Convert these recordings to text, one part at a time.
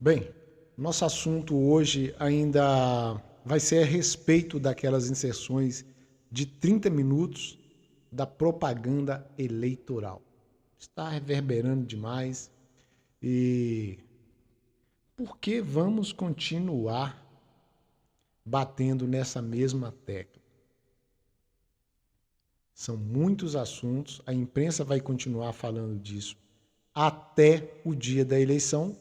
Bem, nosso assunto hoje ainda vai ser a respeito daquelas inserções de 30 minutos da propaganda eleitoral. Está reverberando demais e por que vamos continuar batendo nessa mesma tecla? São muitos assuntos, a imprensa vai continuar falando disso até o dia da eleição.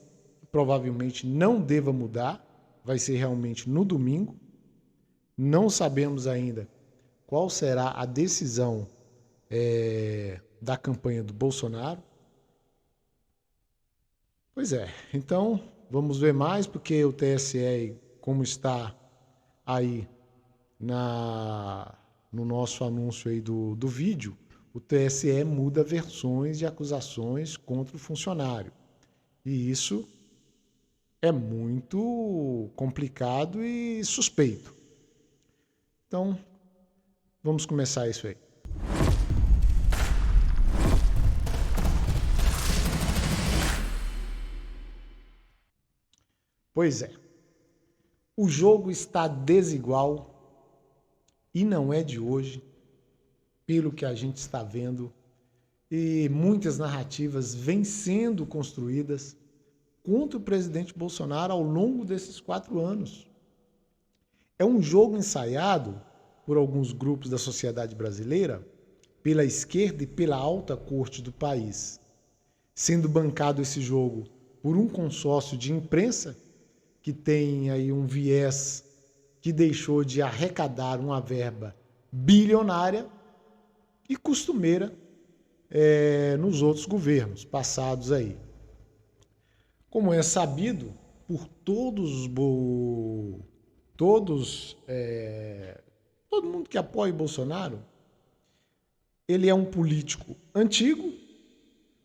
Provavelmente não deva mudar, vai ser realmente no domingo. Não sabemos ainda qual será a decisão da campanha do Bolsonaro. Pois é, então vamos ver mais, porque o TSE, como está aí no nosso anúncio aí do vídeo, o TSE muda versões de acusações contra o funcionário. E isso é muito complicado e suspeito. Então, vamos começar isso aí. Pois é, o jogo está desigual e não é de hoje, pelo que a gente está vendo, e muitas narrativas vêm sendo construídas contra o presidente Bolsonaro ao longo desses 4 anos. É um jogo ensaiado por alguns grupos da sociedade brasileira, pela esquerda e pela alta corte do país, sendo bancado esse jogo por um consórcio de imprensa que tem aí um viés que deixou de arrecadar uma verba bilionária e costumeira nos outros governos passados aí. Como é sabido por todo mundo que apoia o Bolsonaro, ele é um político antigo,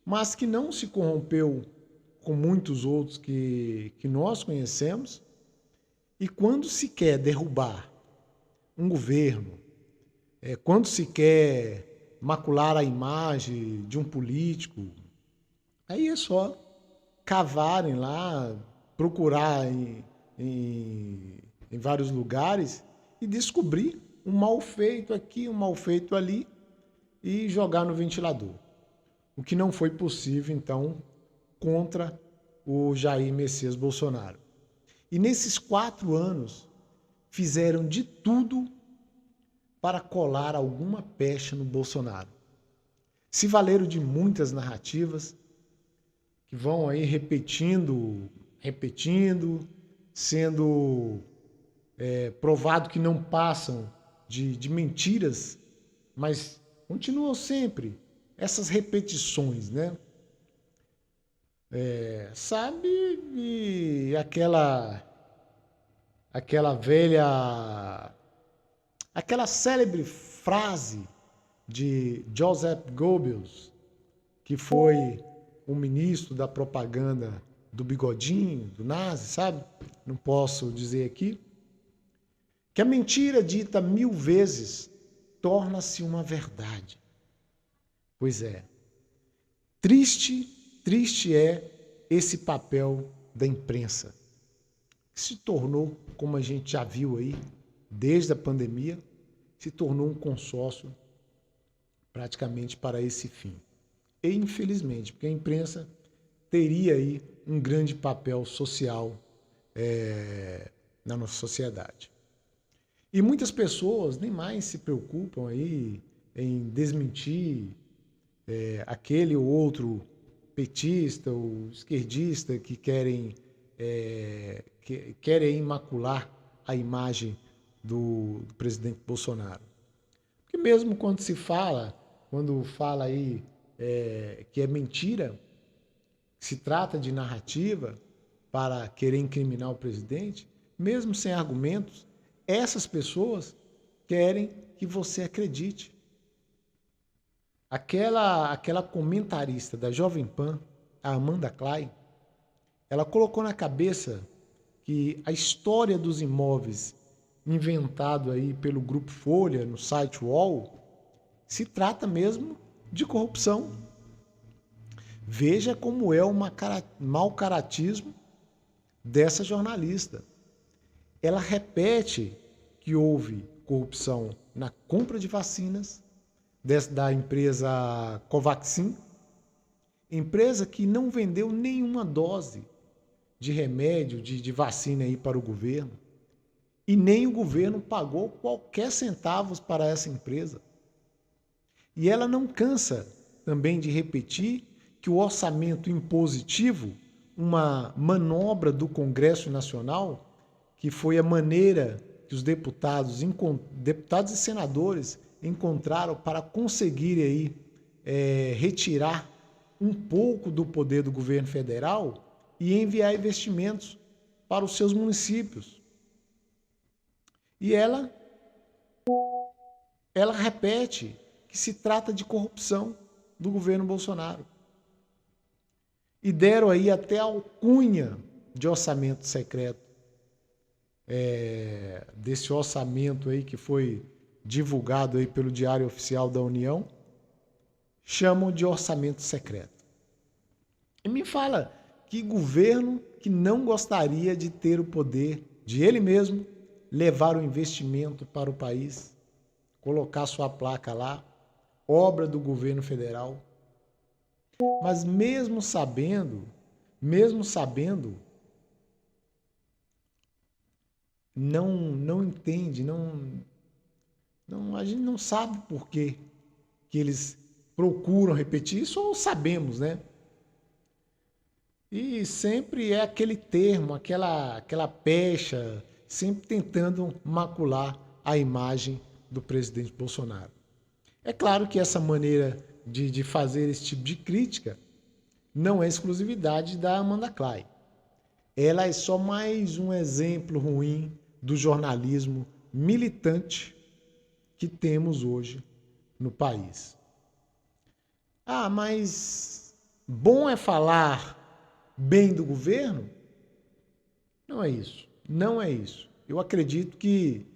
mas que não se corrompeu com muitos outros que nós conhecemos. E quando se quer derrubar um governo, quando se quer macular a imagem de um político, aí é só cavarem lá, procurar em vários lugares e descobrir um mal feito aqui, um mal feito ali e jogar no ventilador. O que não foi possível, então, contra o Jair Messias Bolsonaro. E nesses 4 anos, fizeram de tudo para colar alguma pecha no Bolsonaro. Se valeram de muitas narrativas que vão aí repetindo, sendo provado que não passam de mentiras, mas continuam sempre essas repetições, né? Sabe, e aquela célebre frase de Joseph Goebbels, que foi o ministro da propaganda do bigodinho, do nazi, sabe? Não posso dizer aqui. Que a mentira dita 1000 vezes torna-se uma verdade. Pois é. Triste é esse papel da imprensa, que se tornou, como a gente já viu aí, desde a pandemia, se tornou um consórcio praticamente para esse fim. E infelizmente, porque a imprensa teria aí um grande papel social na nossa sociedade. E muitas pessoas nem mais se preocupam aí em desmentir aquele ou outro petista ou esquerdista que querem imacular a imagem do presidente Bolsonaro. Porque mesmo quando fala aí que é mentira, se trata de narrativa para querer incriminar o presidente, mesmo sem argumentos, essas pessoas querem que você acredite. Aquela comentarista da Jovem Pan, a Amanda Klein, ela colocou na cabeça que a história dos imóveis inventado aí pelo Grupo Folha no site UOL se trata mesmo de corrupção. Veja como é um mau caratismo dessa jornalista. Ela repete que houve corrupção na compra de vacinas da empresa Covaxin, empresa que não vendeu nenhuma dose de remédio, de vacina aí para o governo. E nem o governo pagou qualquer centavos para essa empresa. E ela não cansa também de repetir que o orçamento impositivo, uma manobra do Congresso Nacional, que foi a maneira que os deputados e senadores encontraram para conseguir aí, retirar um pouco do poder do governo federal e enviar investimentos para os seus municípios. E ela repete que se trata de corrupção do governo Bolsonaro. E deram aí até alcunha de orçamento secreto. Desse orçamento aí que foi divulgado aí pelo Diário Oficial da União, chamam de orçamento secreto. E me fala que governo que não gostaria de ter o poder de ele mesmo levar o investimento para o país, colocar sua placa lá, obra do governo federal. Mas mesmo sabendo, não entende, a gente não sabe por que eles procuram repetir isso, ou sabemos, né? E sempre é aquele termo, aquela pecha, sempre tentando macular a imagem do presidente Bolsonaro. É claro que essa maneira de fazer esse tipo de crítica não é exclusividade da Amanda Klein. Ela é só mais um exemplo ruim do jornalismo militante que temos hoje no país. Ah, mas bom é falar bem do governo? Não é isso. Não é isso. Eu acredito que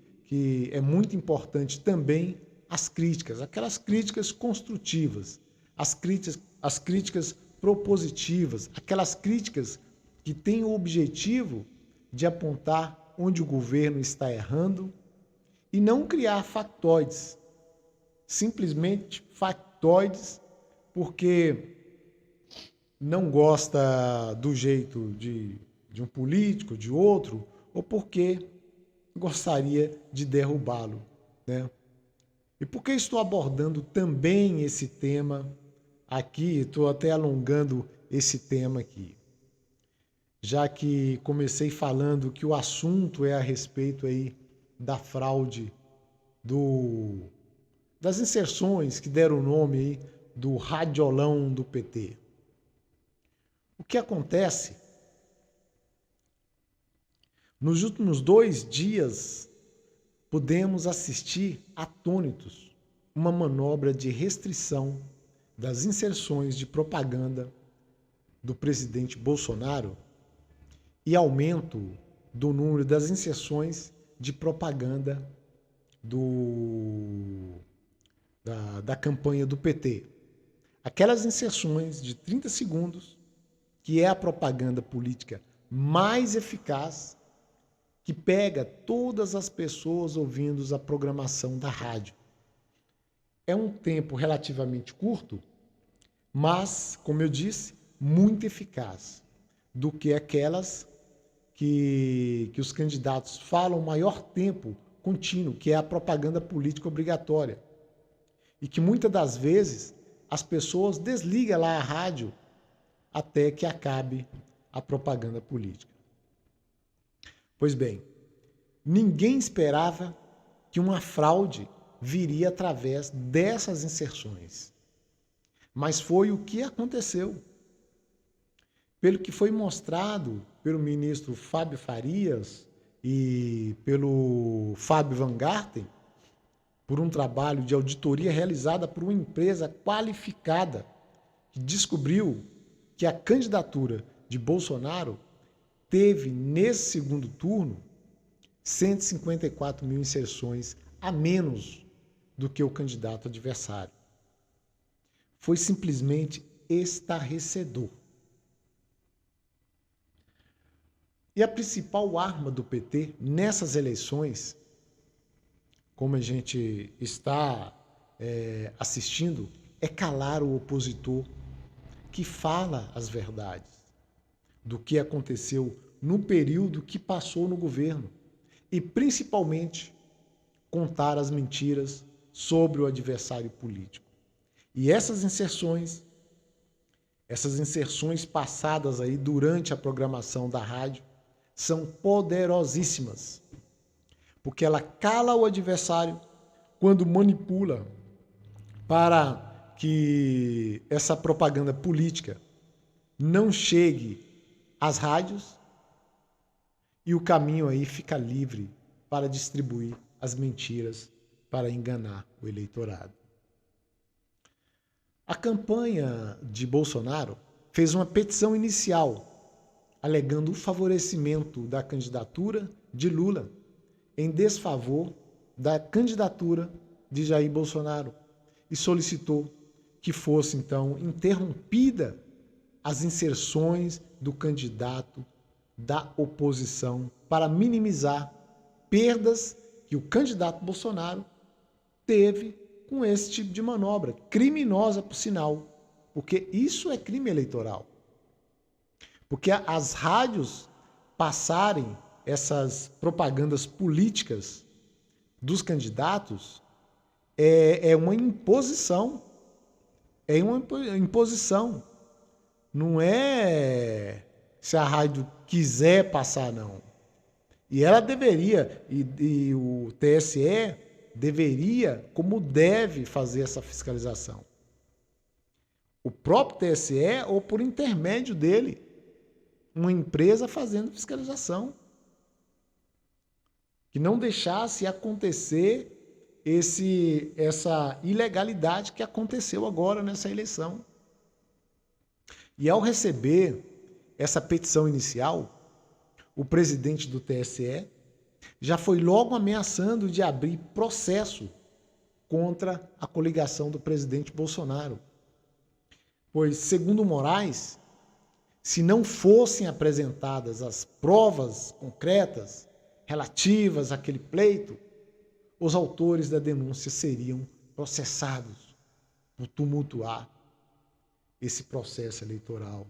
é muito importante também as críticas, aquelas críticas construtivas, as críticas propositivas, aquelas críticas que têm o objetivo de apontar onde o governo está errando e não criar factoides, simplesmente factoides porque não gosta do jeito de um político, de outro, ou porque gostaria de derrubá-lo, né? E por que estou abordando também esse tema aqui? Estou até alongando esse tema aqui, já que comecei falando que o assunto é a respeito aí da fraude das inserções que deram o nome aí do radiolão do PT. O que acontece? Nos últimos 2 dias, pudemos assistir atônitos uma manobra de restrição das inserções de propaganda do presidente Bolsonaro e aumento do número das inserções de propaganda da campanha do PT. Aquelas inserções de 30 segundos, que é a propaganda política mais eficaz, que pega todas as pessoas ouvindo a programação da rádio. É um tempo relativamente curto, mas, como eu disse, muito eficaz do que aquelas que os candidatos falam maior tempo contínuo, que é a propaganda política obrigatória. E que muitas das vezes as pessoas desligam lá a rádio até que acabe a propaganda política. Pois bem, ninguém esperava que uma fraude viria através dessas inserções. Mas foi o que aconteceu. Pelo que foi mostrado pelo ministro Fábio Farias e pelo Fábio Van Garten, por um trabalho de auditoria realizada por uma empresa qualificada, que descobriu que a candidatura de Bolsonaro teve, nesse segundo turno, 154 mil inserções a menos do que o candidato adversário. Foi simplesmente estarrecedor. E a principal arma do PT nessas eleições, como a gente está assistindo, é calar o opositor que fala as verdades do que aconteceu no período que passou no governo e principalmente contar as mentiras sobre o adversário político. E essas inserções passadas aí durante a programação da rádio são poderosíssimas, porque ela cala o adversário quando manipula para que essa propaganda política não chegue às rádios e o caminho aí fica livre para distribuir as mentiras para enganar o eleitorado. A campanha de Bolsonaro fez uma petição inicial alegando o favorecimento da candidatura de Lula em desfavor da candidatura de Jair Bolsonaro e solicitou que fosse, então, interrompida as inserções do candidato da oposição para minimizar perdas que o candidato Bolsonaro teve com esse tipo de manobra, criminosa por sinal, porque isso é crime eleitoral. Porque as rádios passarem essas propagandas políticas dos candidatos é uma imposição. É uma imposição. Não é se a rádio quiser passar, não. E ela deveria, e o TSE deveria, como deve, fazer essa fiscalização. O próprio TSE ou por intermédio dele, uma empresa fazendo fiscalização. Que não deixasse acontecer essa ilegalidade que aconteceu agora nessa eleição. E ao receber essa petição inicial, o presidente do TSE já foi logo ameaçando de abrir processo contra a coligação do presidente Bolsonaro. Pois, segundo Moraes, se não fossem apresentadas as provas concretas relativas àquele pleito, os autores da denúncia seriam processados por tumultuar esse processo eleitoral.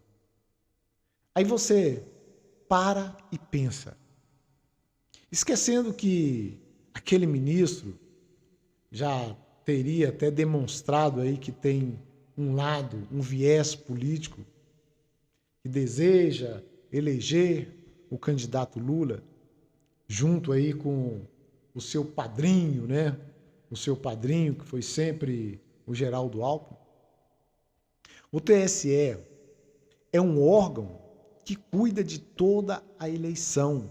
Aí você para e pensa, esquecendo que aquele ministro já teria até demonstrado aí que tem um lado, um viés político, que deseja eleger o candidato Lula, junto aí com o seu padrinho, né? O seu padrinho, que foi sempre o Geraldo Alckmin. O TSE é um órgão que cuida de toda a eleição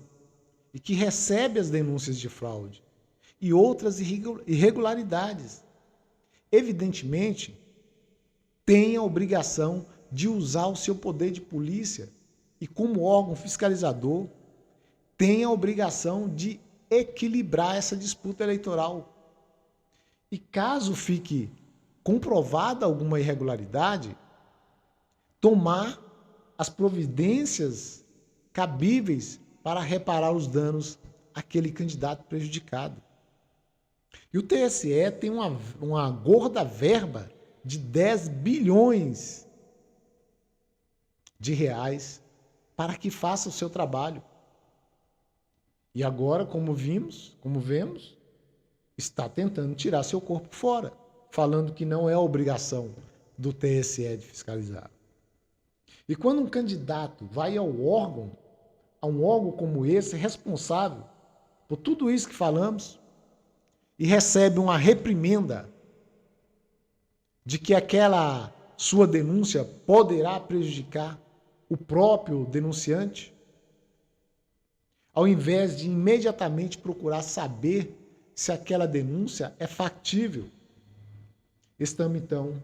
e que recebe as denúncias de fraude e outras irregularidades. Evidentemente, tem a obrigação de usar o seu poder de polícia e, como órgão fiscalizador, tem a obrigação de equilibrar essa disputa eleitoral. E caso fique comprovada alguma irregularidade, tomar as providências cabíveis para reparar os danos àquele candidato prejudicado. E o TSE tem uma gorda verba de 10 bilhões de reais para que faça o seu trabalho. E agora, como vemos, está tentando tirar seu corpo fora, falando que não é obrigação do TSE de fiscalizar. E quando um candidato vai a um órgão como esse, responsável por tudo isso que falamos, e recebe uma reprimenda de que aquela sua denúncia poderá prejudicar o próprio denunciante, ao invés de imediatamente procurar saber se aquela denúncia é factível, estamos então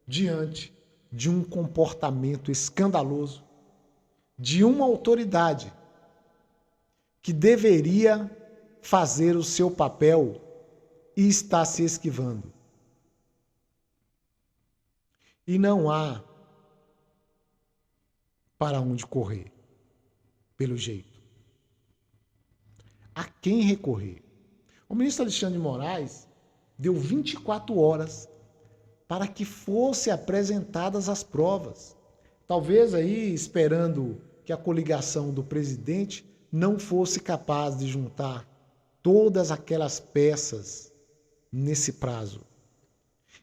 diante de um comportamento escandaloso de uma autoridade que deveria fazer o seu papel e está se esquivando. E não há para onde correr, pelo jeito. a quem recorrer. O ministro Alexandre de Moraes deu 24 horas para que fossem apresentadas as provas. Talvez aí esperando que a coligação do presidente não fosse capaz de juntar todas aquelas peças nesse prazo.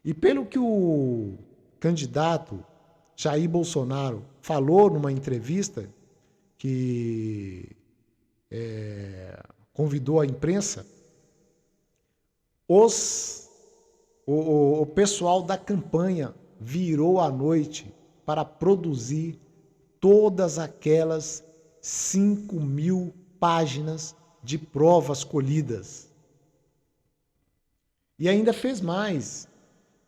E pelo que o candidato Jair Bolsonaro falou numa entrevista que convidou a imprensa, o pessoal da campanha virou à noite para produzir todas aquelas 5.000 páginas de provas colhidas. E ainda fez mais,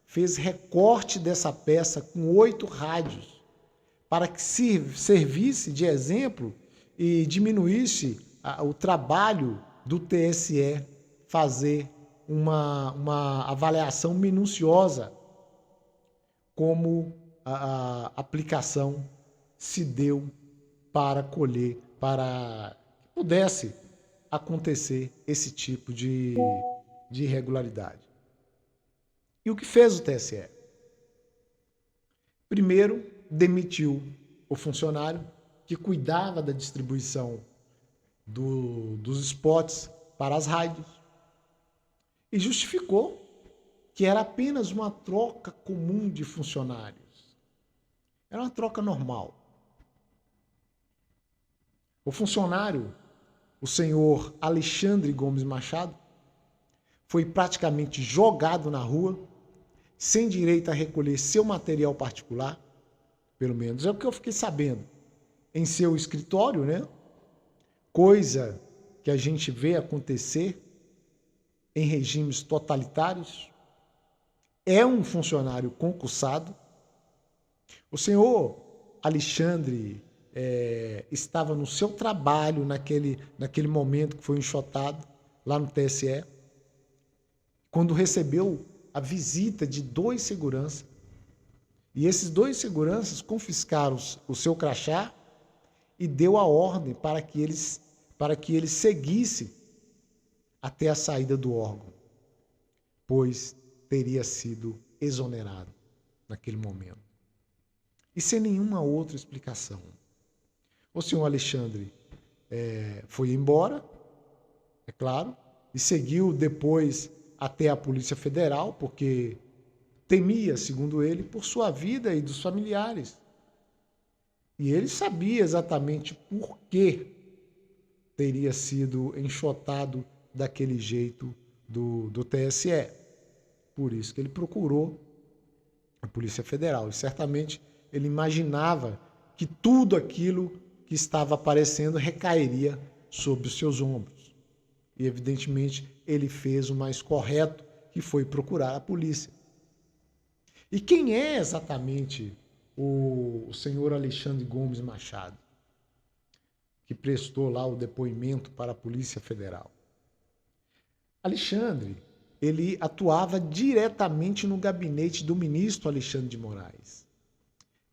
fez recorte dessa peça com 8 rádios, para que servisse de exemplo e diminuísse o trabalho do TSE fazer uma avaliação minuciosa como a aplicação se deu para colher, para que pudesse acontecer esse tipo de irregularidade. E o que fez o TSE? Primeiro, demitiu o funcionário que cuidava da distribuição dos spots para as rádios e justificou que era apenas uma troca comum de funcionários. Era uma troca normal. O funcionário, o senhor Alexandre Gomes Machado, foi praticamente jogado na rua, sem direito a recolher seu material particular, pelo menos é o que eu fiquei sabendo, em seu escritório, né? Coisa que a gente vê acontecer em regimes totalitários. É um funcionário concussado. O senhor Alexandre estava no seu trabalho naquele momento que foi enxotado lá no TSE, quando recebeu a visita de 2 seguranças. E esses 2 seguranças confiscaram o seu crachá e deu a ordem para que ele seguisse até a saída do órgão, pois teria sido exonerado naquele momento. E sem nenhuma outra explicação. O senhor Alexandre foi embora, é claro, e seguiu depois até a Polícia Federal, porque temia, segundo ele, por sua vida e dos familiares. E ele sabia exatamente por que teria sido enxotado daquele jeito do TSE. Por isso que ele procurou a Polícia Federal. E certamente ele imaginava que tudo aquilo que estava aparecendo recairia sobre os seus ombros. E evidentemente ele fez o mais correto, que foi procurar a polícia. E quem é exatamente o senhor Alexandre Gomes Machado, que prestou lá o depoimento para a Polícia Federal? Alexandre, ele atuava diretamente no gabinete do ministro Alexandre de Moraes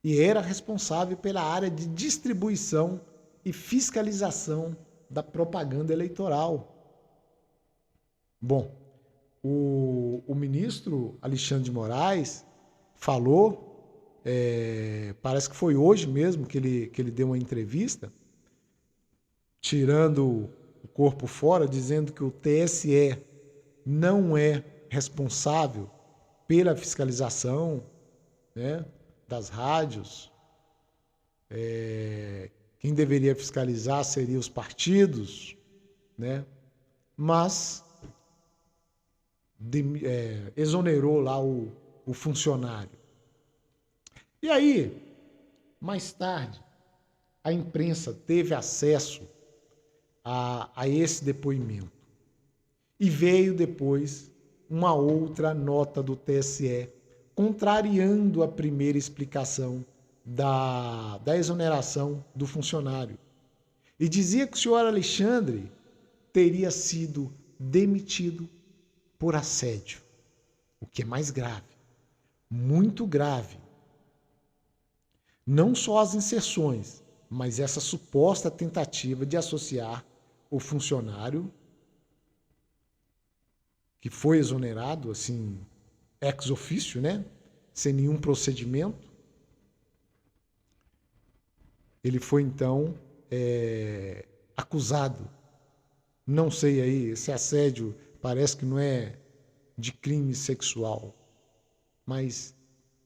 e era responsável pela área de distribuição e fiscalização da propaganda eleitoral. Bom, o ministro Alexandre de Moraes falou, parece que foi hoje mesmo que ele deu uma entrevista, tirando o corpo fora, dizendo que o TSE não é responsável pela fiscalização, né, das rádios. Quem deveria fiscalizar seriam os partidos, né? Mas exonerou lá o funcionário. E aí, mais tarde, a imprensa teve acesso a esse depoimento. E veio depois uma outra nota do TSE, contrariando a primeira explicação da exoneração do funcionário. E dizia que o senhor Alexandre teria sido demitido por assédio, o que é mais grave, muito grave. Não só as inserções, mas essa suposta tentativa de associar o funcionário que foi exonerado, assim, ex officio, né? Sem nenhum procedimento. Ele foi, então, acusado. Não sei aí, esse assédio parece que não é de crime sexual, mas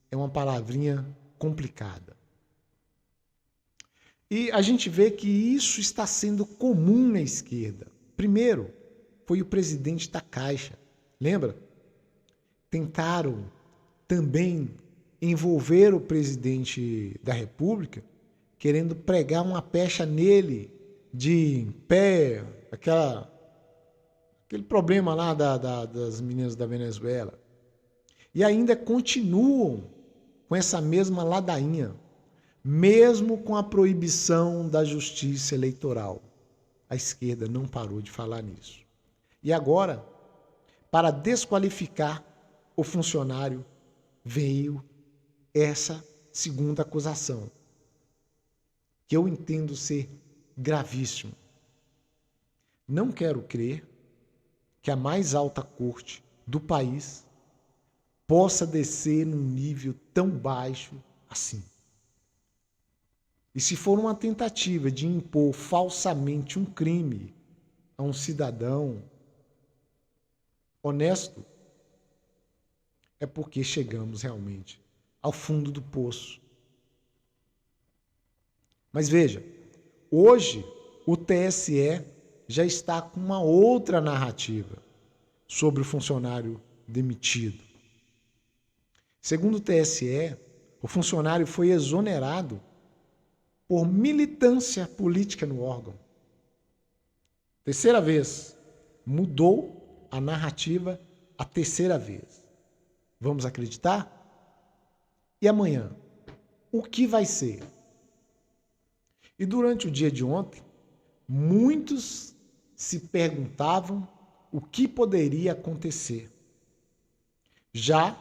é uma palavrinha complicada. E a gente vê que isso está sendo comum na esquerda. Primeiro, foi o presidente da Caixa. Lembra? Tentaram também envolver o presidente da República, querendo pregar uma pecha nele de pé, aquele problema lá das meninas da Venezuela. E ainda continuam com essa mesma ladainha, mesmo com a proibição da justiça eleitoral. A esquerda não parou de falar nisso. E agora, para desqualificar o funcionário, veio essa segunda acusação, que eu entendo ser gravíssimo. Não quero crer que a mais alta corte do país possa descer num nível tão baixo assim. E se for uma tentativa de impor falsamente um crime a um cidadão honesto, é porque chegamos realmente ao fundo do poço. Mas veja, hoje o TSE já está com uma outra narrativa sobre o funcionário demitido. Segundo o TSE, o funcionário foi exonerado por militância política no órgão. Terceira vez, mudou a narrativa a terceira vez. Vamos acreditar? E amanhã? O que vai ser? E durante o dia de ontem, muitos se perguntavam o que poderia acontecer, já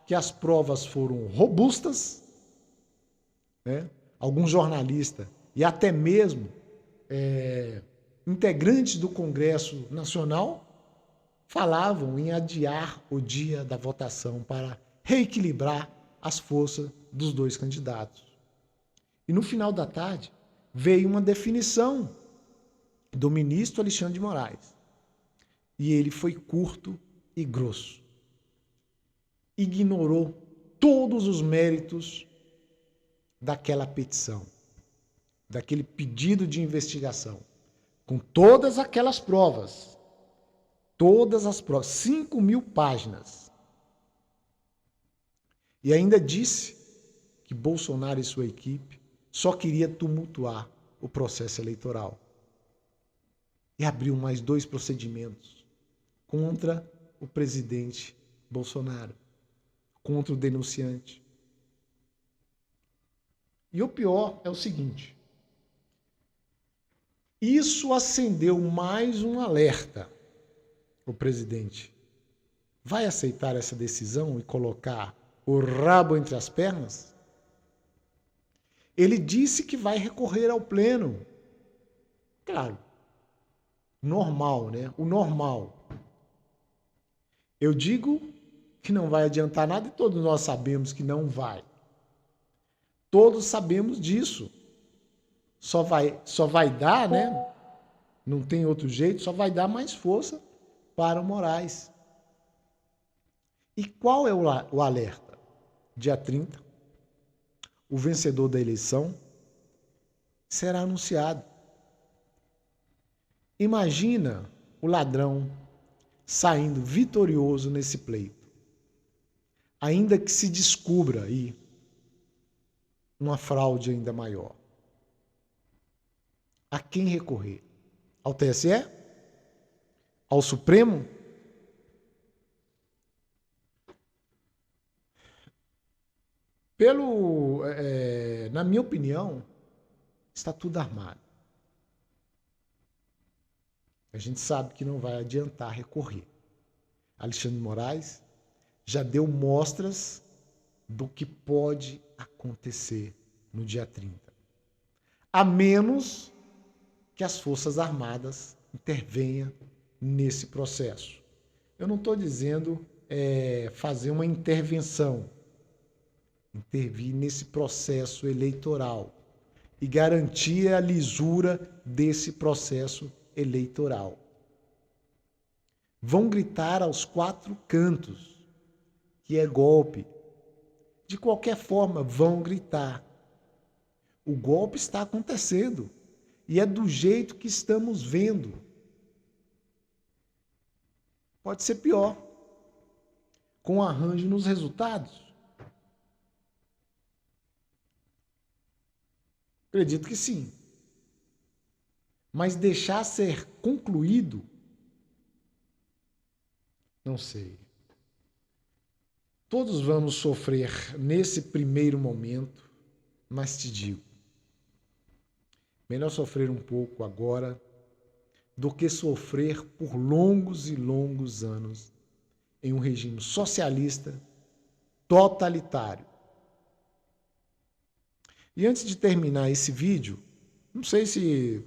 que as provas foram robustas, né? Alguns jornalistas e até mesmo integrantes do Congresso Nacional falavam em adiar o dia da votação para reequilibrar as forças dos dois candidatos. E no final da tarde veio uma definição do ministro Alexandre de Moraes. E ele foi curto e grosso. Ignorou todos os méritos daquela petição, daquele pedido de investigação, com todas aquelas provas, 5.000 páginas. E ainda disse que Bolsonaro e sua equipe só queria tumultuar o processo eleitoral. E abriu mais 2 procedimentos contra o presidente Bolsonaro, contra o denunciante. E o pior é o seguinte: isso acendeu mais um alerta. O presidente vai aceitar essa decisão e colocar o rabo entre as pernas? Ele disse que vai recorrer ao pleno. Claro, normal, né? O normal. Eu digo que não vai adiantar nada e todos nós sabemos que não vai. Todos sabemos disso. Só vai dar, né? Não tem outro jeito, só vai dar mais força para o Moraes. E qual é o alerta? Dia 30, o vencedor da eleição será anunciado. Imagina o ladrão saindo vitorioso nesse pleito. Ainda que se descubra aí uma fraude ainda maior. A quem recorrer? Ao TSE? Ao Supremo? Na minha opinião, está tudo armado. A gente sabe que não vai adiantar recorrer. Alexandre de Moraes já deu mostras do que pode acontecer no dia 30. A menos que as Forças Armadas intervenham nesse processo. Eu não estou dizendo fazer uma intervenção, intervir nesse processo eleitoral e garantir a lisura desse processo eleitoral. Vão gritar aos quatro cantos que é golpe. De qualquer forma, vão gritar. O golpe está acontecendo e é do jeito que estamos vendo. Pode ser pior, com arranjo nos resultados. Acredito que sim. Mas deixar ser concluído, não sei. Todos vamos sofrer nesse primeiro momento, mas te digo, melhor sofrer um pouco agora do que sofrer por longos e longos anos em um regime socialista totalitário. E antes de terminar esse vídeo, não sei se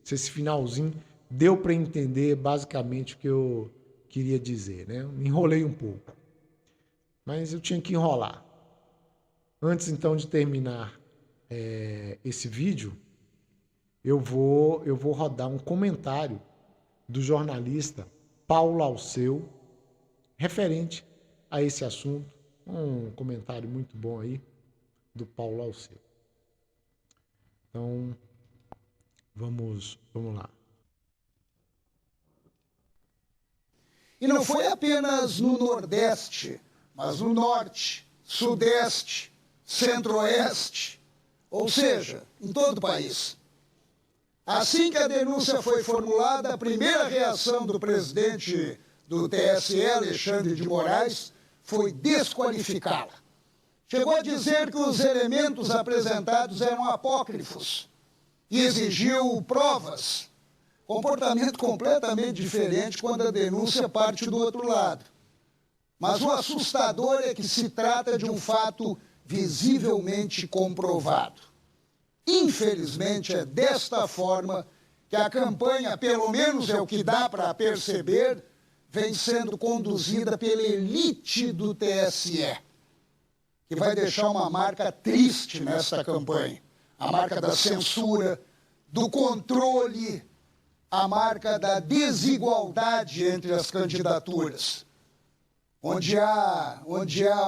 esse finalzinho deu para entender basicamente o que eu queria dizer, né? Me enrolei um pouco, mas eu tinha que enrolar. Antes então de terminar esse vídeo, eu vou rodar um comentário do jornalista Paulo Alceu referente a esse assunto. Um comentário muito bom aí do Paulo Alceu. Então, vamos lá. E não foi apenas no Nordeste, mas no Norte, Sudeste, Centro-Oeste, ou seja, em todo o país. Assim que a denúncia foi formulada, a primeira reação do presidente do TSE, Alexandre de Moraes, foi desqualificá-la. Chegou a dizer que os elementos apresentados eram apócrifos e exigiu provas. Comportamento completamente diferente quando a denúncia parte do outro lado. Mas o assustador é que se trata de um fato visivelmente comprovado. Infelizmente, é desta forma que a campanha, pelo menos é o que dá para perceber, vem sendo conduzida pela elite do TSE, que vai deixar uma marca triste nesta campanha. A marca da censura, do controle, a marca da desigualdade entre as candidaturas, onde há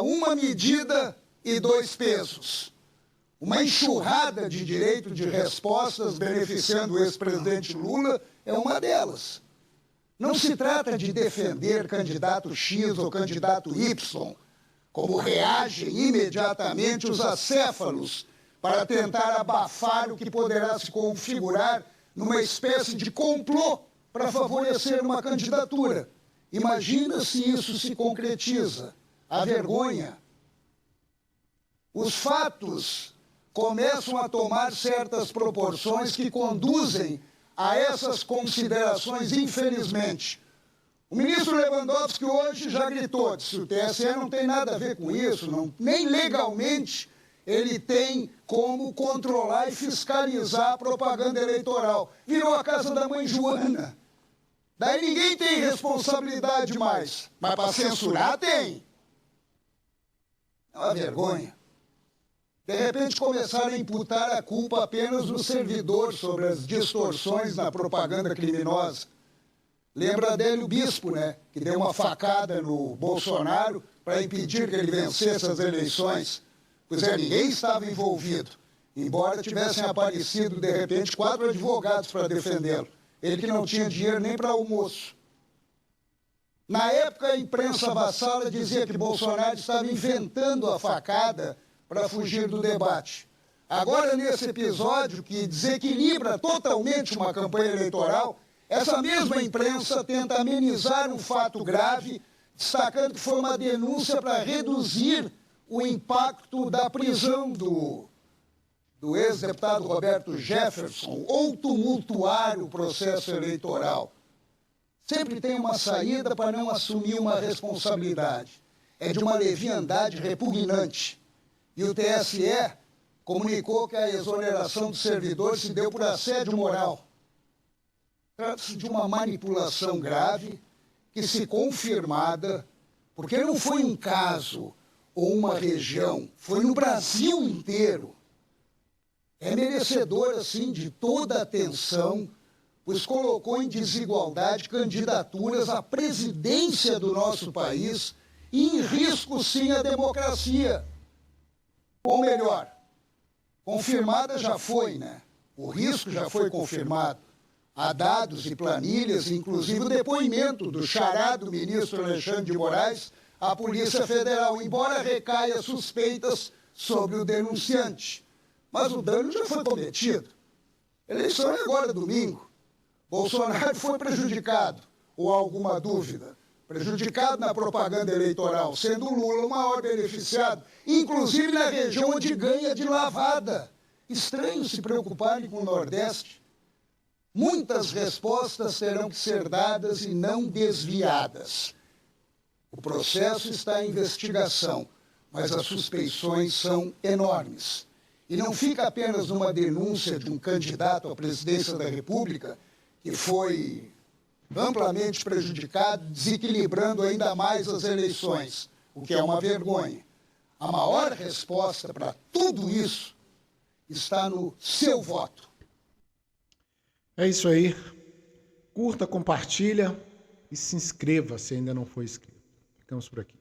uma medida e dois pesos. Uma enxurrada de direito de respostas beneficiando o ex-presidente Lula é uma delas. Não se trata de defender candidato X ou candidato Y, como reagem imediatamente os acéfalos para tentar abafar o que poderá se configurar numa espécie de complô para favorecer uma candidatura. Imagina se isso se concretiza. A vergonha. Os fatos começam a tomar certas proporções que conduzem a essas considerações, infelizmente. O ministro Lewandowski hoje já gritou, disse que o TSE não tem nada a ver com isso, nem legalmente ele tem como controlar e fiscalizar a propaganda eleitoral. Virou a casa da mãe Joana. Daí ninguém tem responsabilidade mais, mas para censurar tem. É uma vergonha. De repente começaram a imputar a culpa apenas no servidor sobre as distorções na propaganda criminosa. Lembra dele o bispo, né? Que deu uma facada no Bolsonaro para impedir que ele vencesse as eleições. Pois é, ninguém estava envolvido, embora tivessem aparecido, de repente, 4 advogados para defendê-lo. Ele que não tinha dinheiro nem para almoço. Na época, a imprensa vassala dizia que Bolsonaro estava inventando a facada para fugir do debate. Agora, nesse episódio que desequilibra totalmente uma campanha eleitoral, essa mesma imprensa tenta amenizar um fato grave, destacando que foi uma denúncia para reduzir o impacto da prisão do ex-deputado Roberto Jefferson, ou tumultuar o processo eleitoral. Sempre tem uma saída para não assumir uma responsabilidade. É de uma leviandade repugnante. E o TSE comunicou que a exoneração do servidor se deu por assédio moral. Trata-se de uma manipulação grave que, se confirmada, porque não foi um caso ou uma região, foi no Brasil inteiro, é merecedora, sim, de toda a atenção, pois colocou em desigualdade candidaturas à presidência do nosso país e em risco, sim, a democracia. Ou melhor, confirmada já foi, né? O risco já foi confirmado. Há dados e planilhas, inclusive o depoimento do charado ministro Alexandre de Moraes à Polícia Federal, embora recaia suspeitas sobre o denunciante. Mas o dano já foi cometido. Eleição é agora domingo. Bolsonaro foi prejudicado, ou há alguma dúvida? Prejudicado na propaganda eleitoral, sendo Lula o maior beneficiado, inclusive na região onde ganha de lavada. Estranho se preocuparem com o Nordeste. Muitas respostas terão que ser dadas e não desviadas. O processo está em investigação, mas as suspeições são enormes. E não fica apenas numa denúncia de um candidato à presidência da República que foi amplamente prejudicado, desequilibrando ainda mais as eleições, o que é uma vergonha. A maior resposta para tudo isso está no seu voto. É isso aí. Curta, compartilha e se inscreva se ainda não for inscrito. Ficamos por aqui.